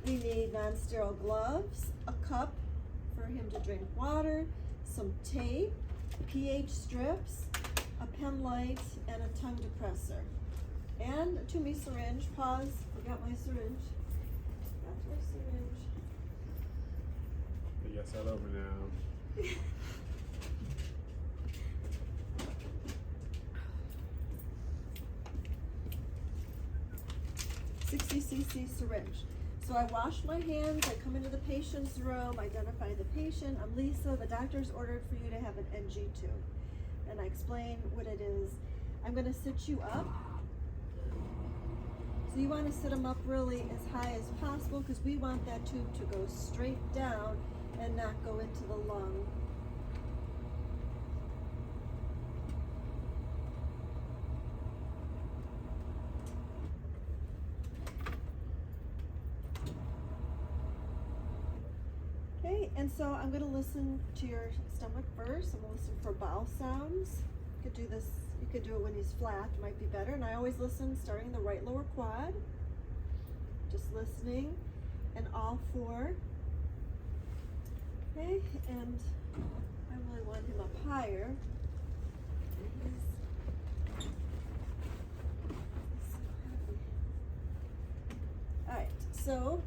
We need non-sterile gloves, a cup for him to drink water, some tape, pH strips, a pen light, and a tongue depressor. And a Toomey syringe. Pause. Forgot my syringe. Got my syringe. You got that over now. 60 cc syringe. So I wash my hands, I come into the patient's room, identify the patient. I'm Lisa, the doctor's ordered for you to have an NG tube. And I explain what it is. I'm gonna sit you up. So you wanna sit them up really as high as possible because we want that tube to go straight down and not go into the lung. Okay, and so I'm going to listen to your stomach first. I'm going to listen for bowel sounds. You could do this, you could do it when he's flat, it might be better. And I always listen starting in the right lower quad. Just listening, and all four. Okay, and I really want him up higher. Alright, so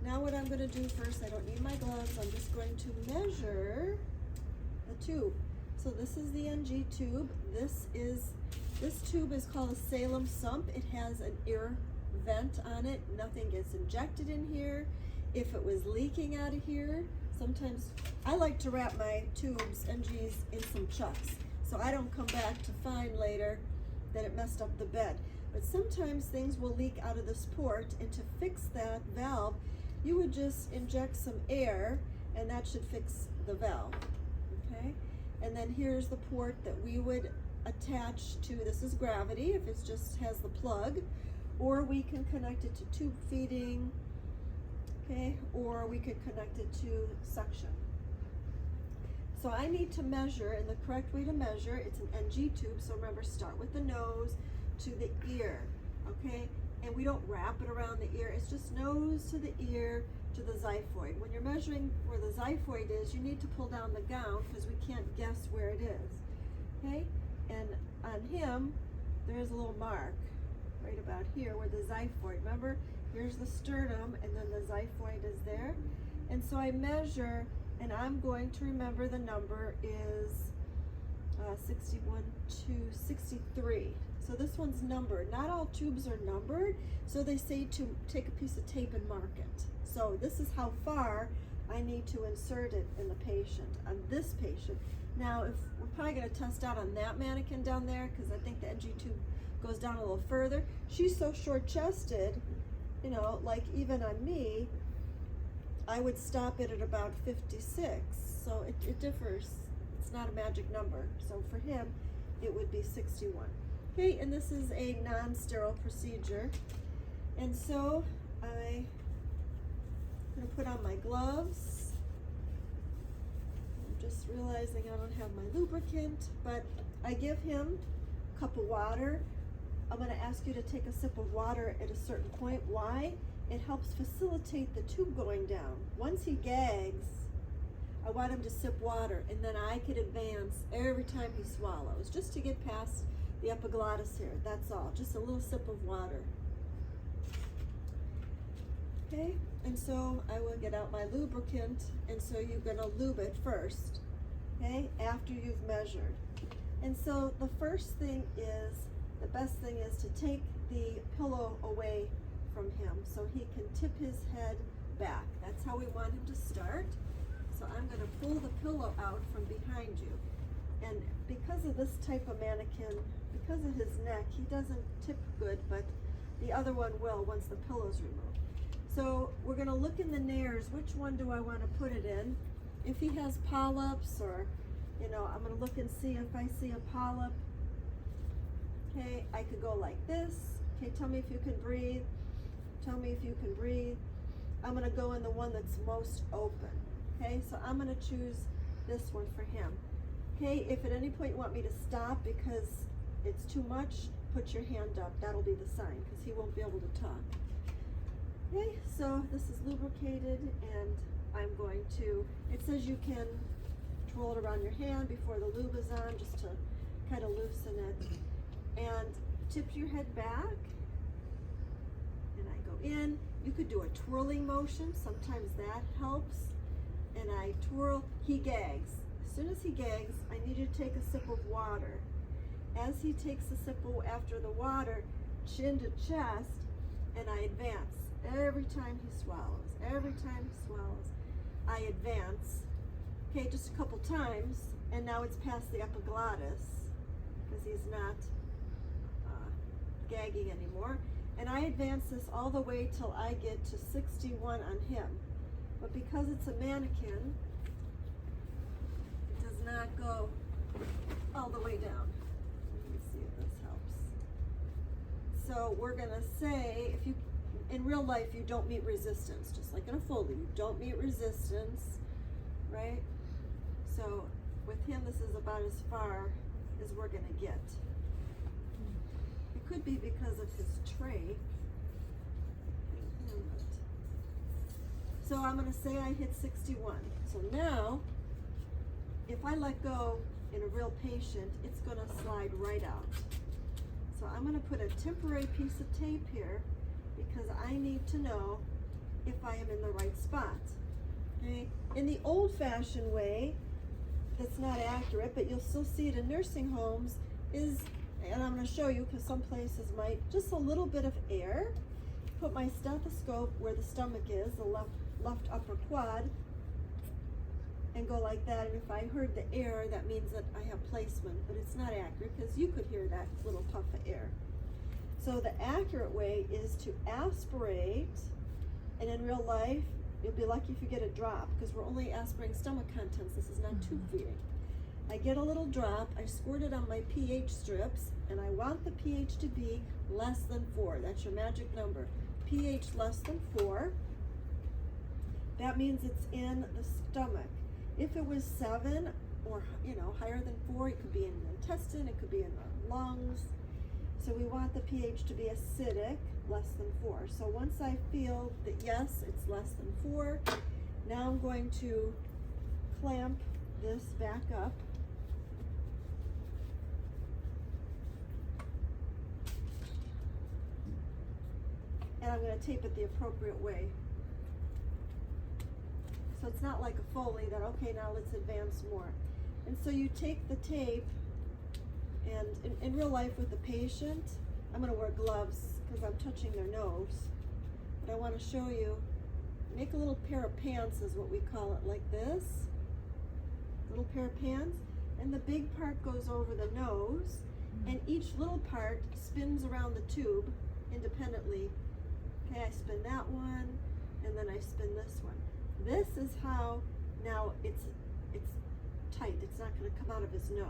now what I'm going to do first, I don't need my gloves, I'm just going to measure the tube. So this is the NG tube. This tube is called a Salem sump. It has an air vent on it. Nothing gets injected in here. If it was leaking out of here, sometimes I like to wrap my tubes, NGs, in some chucks, so I don't come back to find later that it messed up the bed. But sometimes things will leak out of this port, and to fix that valve, you would just inject some air, and that should fix the valve, okay? And then here's the port that we would attach to. This is gravity, if it just has the plug, or we can connect it to tube feeding, okay? Or we could connect it to suction. So I need to measure, and the correct way to measure, it's an NG tube, so remember, start with the nose to the ear, okay? And we don't wrap it around the ear, it's just nose to the ear to the xiphoid. When you're measuring where the xiphoid is, you need to pull down the gown because we can't guess where it is, okay? And on him, there is a little mark right about here where the xiphoid, remember, here's the sternum and then the xiphoid is there. And so I measure, and I'm going to remember the number is 61 to 63. So this one's numbered. Not all tubes are numbered, so they say to take a piece of tape and mark it. So this is how far I need to insert it in the patient, on this patient. Now, if we're probably going to test out on that mannequin down there, because I think the NG tube goes down a little further. She's so short-chested, you know, like even on me, I would stop it at about 56. So it differs. It's not a magic number. So for him, it would be 61. Okay, and this is a non-sterile procedure. And so I'm going to put on my gloves. I'm just realizing I don't have my lubricant, but I give him a cup of water. I'm going to ask you to take a sip of water at a certain point. Why? It helps facilitate the tube going down. Once he gags, I want him to sip water, and then I could advance every time he swallows, just to get past the epiglottis here. That's all, just a little sip of water. Okay, and so I will get out my lubricant, and so you're gonna lube it first, okay, after you've measured. And so the first thing is, the best thing is to take the pillow away from him so he can tip his head back. That's how we want him to start. So I'm going to pull the pillow out from behind you. And because of this type of mannequin, because of his neck, he doesn't tip good, but the other one will once the pillow's removed. So we're going to look in the nares, which one do I want to put it in? If he has polyps, or, you know, I'm going to look and see if I see a polyp. Okay, I could go like this. Okay, tell me if you can breathe. Tell me if you can breathe. I'm going to go in the one that's most open. Okay, so I'm going to choose this one for him. Okay, if at any point you want me to stop because it's too much, put your hand up, that'll be the sign, because he won't be able to talk. Okay, so this is lubricated, and I'm going to, it says you can twirl it around your hand before the lube is on, just to kind of loosen it. And tip your head back, and I go in. You could do a twirling motion, sometimes that helps. And I twirl, he gags. As soon as he gags, I need you to take a sip of water. As he takes a sip after the water, chin to chest, and I advance. Every time he swallows, I advance. Okay, just a couple times, and now it's past the epiglottis, because he's not gagging anymore. And I advance this all the way till I get to 61 on him. But because it's a mannequin, it does not go all the way down. Let me see if this helps. So we're gonna say, if you, in real life, you don't meet resistance, just like in a Foley, you don't meet resistance, right? So with him, this is about as far as we're gonna get. It could be because of his tray. So I'm gonna say I hit 61. So now, if I let go in a real patient, it's gonna slide right out. So I'm gonna put a temporary piece of tape here, because I need to know if I am in the right spot. Okay? In the old-fashioned way, that's not accurate, but you'll still see it in nursing homes, is, and I'm going to show you because some places might, just a little bit of air. Put my stethoscope where the stomach is, the left upper quad, and go like that. And if I heard the air, that means that I have placement, but it's not accurate because you could hear that little puff of air. So the accurate way is to aspirate, and in real life, you'll be lucky if you get a drop, because we're only aspirating stomach contents. This is not tube feeding. I get a little drop, I squirt it on my pH strips, and I want the pH to be less than 4. That's your magic number. pH less than 4, that means it's in the stomach. If it was 7 or higher than 4, it could be in the intestine, it could be in the lungs. So we want the pH to be acidic, less than 4. So once I feel that yes, it's less than 4, now I'm going to clamp this back up. And I'm going to tape it the appropriate way. So it's not like a Foley that, okay, now let's advance more. And so you take the tape, and in real life with the patient, I'm going to wear gloves because I'm touching their nose. But I want to show you, make a little pair of pants is what we call it, like this. Little pair of pants. And the big part goes over the nose, and each little part spins around the tube independently. Okay, I spin that one, and then I spin this one. This is how, now it's tight. It's not going to come out of his nose.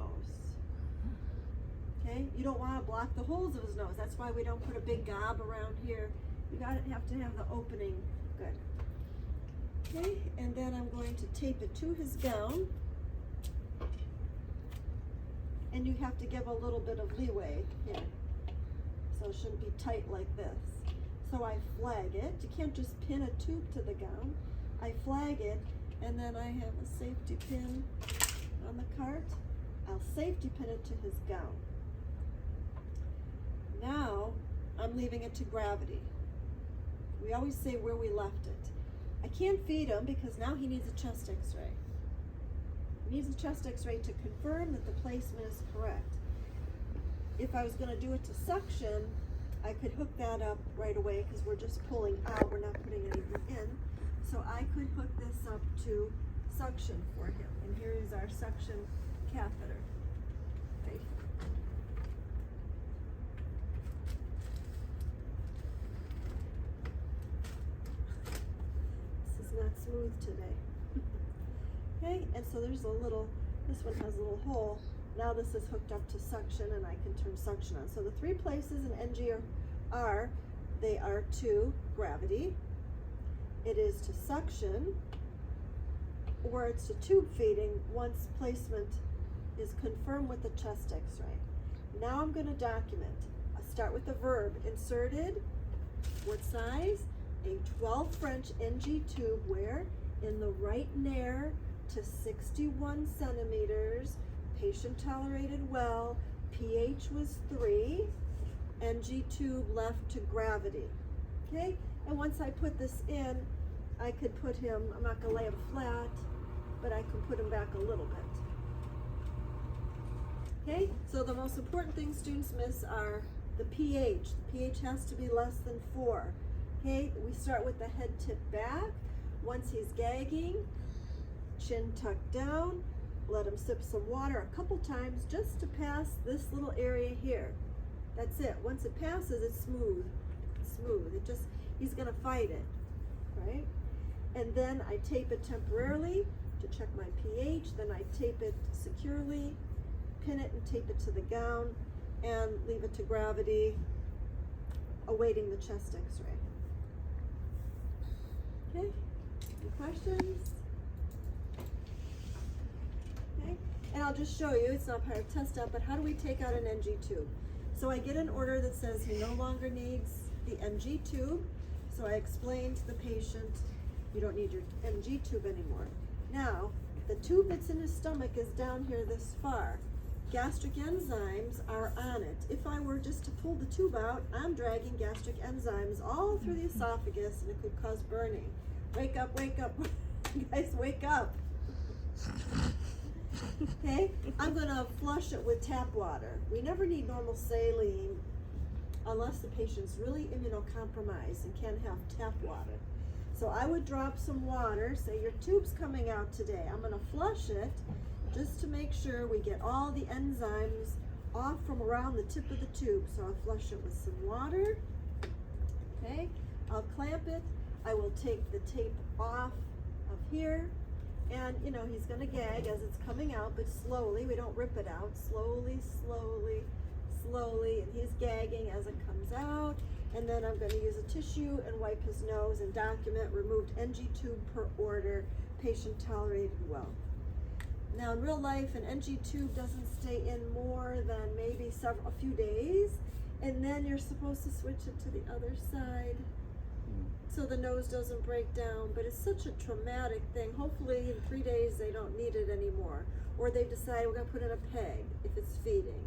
Okay, you don't want to block the holes of his nose. That's why we don't put a big gob around here. You have to have the opening good. Okay, and then I'm going to tape it to his gown. And you have to give a little bit of leeway here. So it shouldn't be tight like this. So I flag it. You can't just pin a tube to the gown. I flag it, and then I have a safety pin on the cart. I'll safety pin it to his gown. Now, I'm leaving it to gravity. We always say where we left it. I can't feed him because now he needs a chest x-ray. He needs a chest x-ray to confirm that the placement is correct. If I was going to do it to suction, I could hook that up right away because we're just pulling out, we're not putting anything in. So I could hook this up to suction for him. And here is our suction catheter. Right. This is not smooth today. Okay, and so there's a little, this one has a little hole. Now this is hooked up to suction, and I can turn suction on. So the 3 places in NG are, they are to gravity, it is to suction, or it's to tube feeding once placement is confirmed with the chest x-ray. Now I'm going to document. start with the verb. Inserted, what size? A 12 French NG tube where? In the right nair to 61 centimeters. Patient tolerated well. pH was 3. NG tube left to gravity. Okay? And once I put this in, I could put him, I'm not going to lay him flat, but I can put him back a little bit. Okay? So the most important things students miss are the pH. The pH has to be less than 4. Okay? We start with the head tip back. Once he's gagging, chin tucked down, let him sip some water a couple times just to pass this little area here. That's it. Once it passes, it's smooth. It's smooth. It just, he's gonna fight it, right? And then I tape it temporarily to check my pH. Then I tape it securely, pin it and tape it to the gown, and leave it to gravity, awaiting the chest x-ray. Okay, any questions? Okay, and I'll just show you, it's not part of test up, but how do we take out an NG tube? So I get an order that says he no longer needs the NG tube. So I explain to the patient, you don't need your NG tube anymore. Now, the tube that's in his stomach is down here this far. Gastric enzymes are on it. If I were just to pull the tube out, I'm dragging gastric enzymes all through the esophagus and it could cause burning. Wake up, you guys wake up. Okay, I'm gonna flush it with tap water. We never need normal saline unless the patient's really immunocompromised and can't have tap water. So I would drop some water, say your tube's coming out today. I'm gonna flush it just to make sure we get all the enzymes off from around the tip of the tube. So I'll flush it with some water. Okay, I'll clamp it. I will take the tape off of here. And you know, he's gonna gag as it's coming out, but slowly, we don't rip it out. Slowly, slowly, slowly, and he's gagging as it comes out. And then I'm gonna use a tissue and wipe his nose and document removed NG tube per order, patient tolerated well. Now in real life, an NG tube doesn't stay in more than maybe a few days, and then you're supposed to switch it to the other side so the nose doesn't break down. But it's such a traumatic thing. Hopefully in 3 days they don't need it anymore, or they decide we're gonna put in a peg if it's feeding,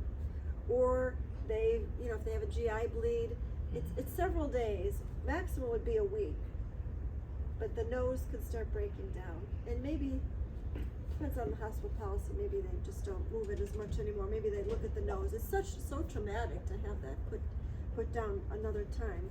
or they, you know, if they have a GI bleed, it's several days. Maximum would be a week, but the nose could start breaking down, and maybe depends on the hospital policy. Maybe they just don't move it as much anymore. Maybe they look at the nose. It's so traumatic to have that put down another time.